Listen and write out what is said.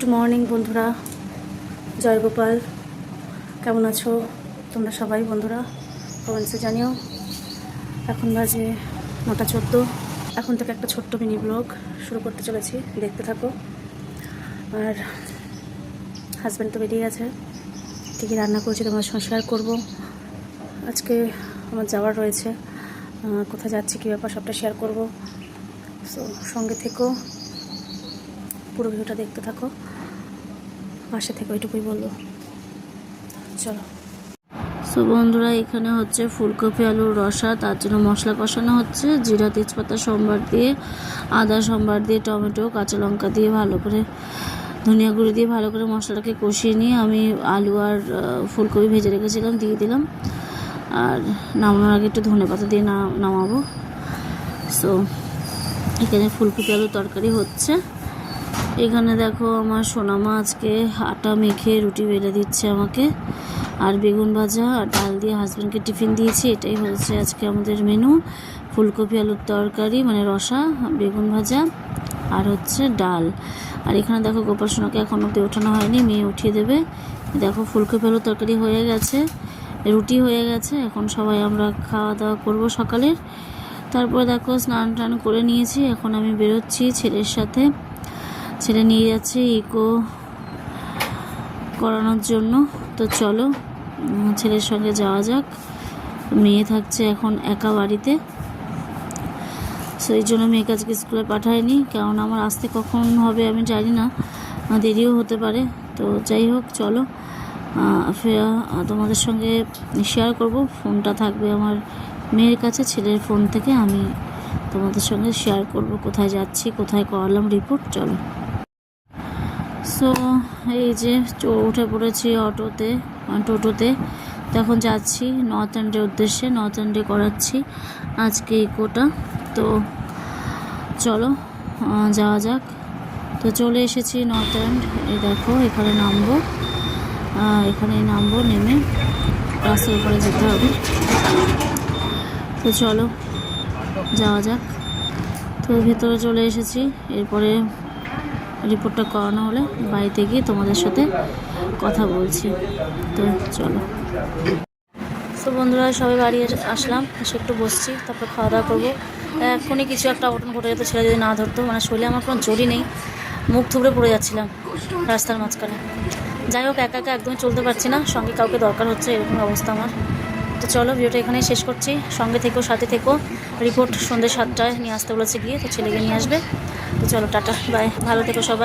Good morning বন্ধুরা, জয় গোপাল। কেমন আছো তোমরা সবাই বন্ধুরা? কমেন্টসে জানিও। এখন বাজে 9:14। এখন থেকে একটা ছোট্ট মিনি ব্লগ শুরু করতে চলেছি, দেখতে থাকো। আর হাজব্যান্ড তো বেরিয়ে গেছে, ঠিকই রান্না করছি, তোমার সঙ্গে শেয়ার করবো। আজকে আমার যাওয়ার রয়েছে, কোথায় যাচ্ছি, কী ব্যাপার সবটা শেয়ার করবো। সো সঙ্গে থেকো, পুরো ভিডিওটা দেখতে থাকো, পাশে থেকে ওইটুকুই বলবো। চলো। সো বন্ধুরা, এখানে হচ্ছে ফুলকপি আলুর রসা, তার জন্য মশলা কষানো হচ্ছে। জিরা তেজপাতা সম্বার দিয়ে, আদা সম্বার দিয়ে, টমেটো কাঁচা লঙ্কা দিয়ে, ভালো করে ধনিয়া গুঁড়ো দিয়ে ভালো করে মশলাটাকে কষিয়ে নিয়ে আমি আলু আর ফুলকপি ভেজে রেখেছিলাম দিয়ে দিলাম। আর নামানোর আগে একটু ধনেপাতা দিয়ে নামাবো। সো এখানে ফুলকপি আলুর তরকারি হচ্ছে। এখানে দেখো আমার সোনামা আজকে আটা মেখে রুটি বেলে দিচ্ছে আমাকে, আর বেগুন ভাজা আর ডাল দিয়ে হাজব্যান্ডকে টিফিন দিয়েছি। এটাই হচ্ছে আজকে আমাদের মেনু। ফুলকপি আলুর তরকারি মানে রসা, বেগুন ভাজা আর হচ্ছে ডাল। আর এখানে দেখো গোপাল সোনাকে এখন অব্দি ওঠানো হয়নি, মেয়ে উঠিয়ে দেবে। দেখো ফুলকপি আলুর তরকারি হয়ে গেছে, রুটি হয়ে গেছে। এখন সবাই আমরা খাওয়া দাওয়া করবো সকালের। তারপর দেখো স্নান টান করে নিয়েছি, এখন আমি বেরোচ্ছি ছেলের সাথে। ছেলে নিয়ে যাচ্ছে ইকো করানোর জন্য। তো চলো ছেলের সঙ্গে যাওয়া যাক। মেয়ে থাকছে এখন একা বাড়িতে, সেই জন্য মেয়েকে আজকে স্কুলে পাঠাইনি, কারণ আমার আসতে কখন হবে আমি জানি না, দেরিও হতে পারে। তো যাই হোক, চলো তোমাদের সঙ্গে শেয়ার করব। ফোনটা থাকবে আমার মেয়ের কাছে, ছেলের ফোন থেকে আমি তোমাদের সঙ্গে শেয়ার করব কোথায় যাচ্ছি, কোথায় করালাম রিপোর্ট। চলো। সো এই যে উঠে পড়েছি টোটোতে। তখন যাচ্ছি নর্থ এন্ডের উদ্দেশ্যে, নর্থ এন্ডে করাচ্ছি আজকে ইকোটা। তো চলো যাওয়া যাক। তো চলে এসেছি নর্থ এন্ড। এই দেখো এখানে নামবো, নেমে রাস্তার উপরে যেতে হবে। তো চলো যাওয়া যাক। তো ভেতরে চলে এসেছি, এরপরে রিপোর্টটা করানো হলে বাড়িতে গিয়ে তোমাদের সাথে কথা বলছি। তো চলো। তো বন্ধুরা সবাই বাড়ি আসলাম, এসে একটু বসছি, তারপর খাওয়া দাওয়া করবো। এখনই কিছু একটা অঘটন ঘটে যেত, ছেলে যদি না ধরতো, মানে শরীরে আমার কোনো জোরই নেই, মুখ থুবড়ে পড়ে যাচ্ছিলাম রাস্তার মাঝখানে। যাই হোক, একা একা একদমই চলতে পারছি না, সঙ্গে কাউকে দরকার হচ্ছে, এরকম অবস্থা আমার। তো চলো ভিডিওটা এখানেই শেষ করছি। সঙ্গে থেকো, সাথে থেকো। রিপোর্ট সন্ধ্যে 7টায় নিয়ে আসতে বলেছে গিয়ে, তো ছেলেকে নিয়ে আসবে। তো চলো টাটা বাই, ভালো থেকো সবাই।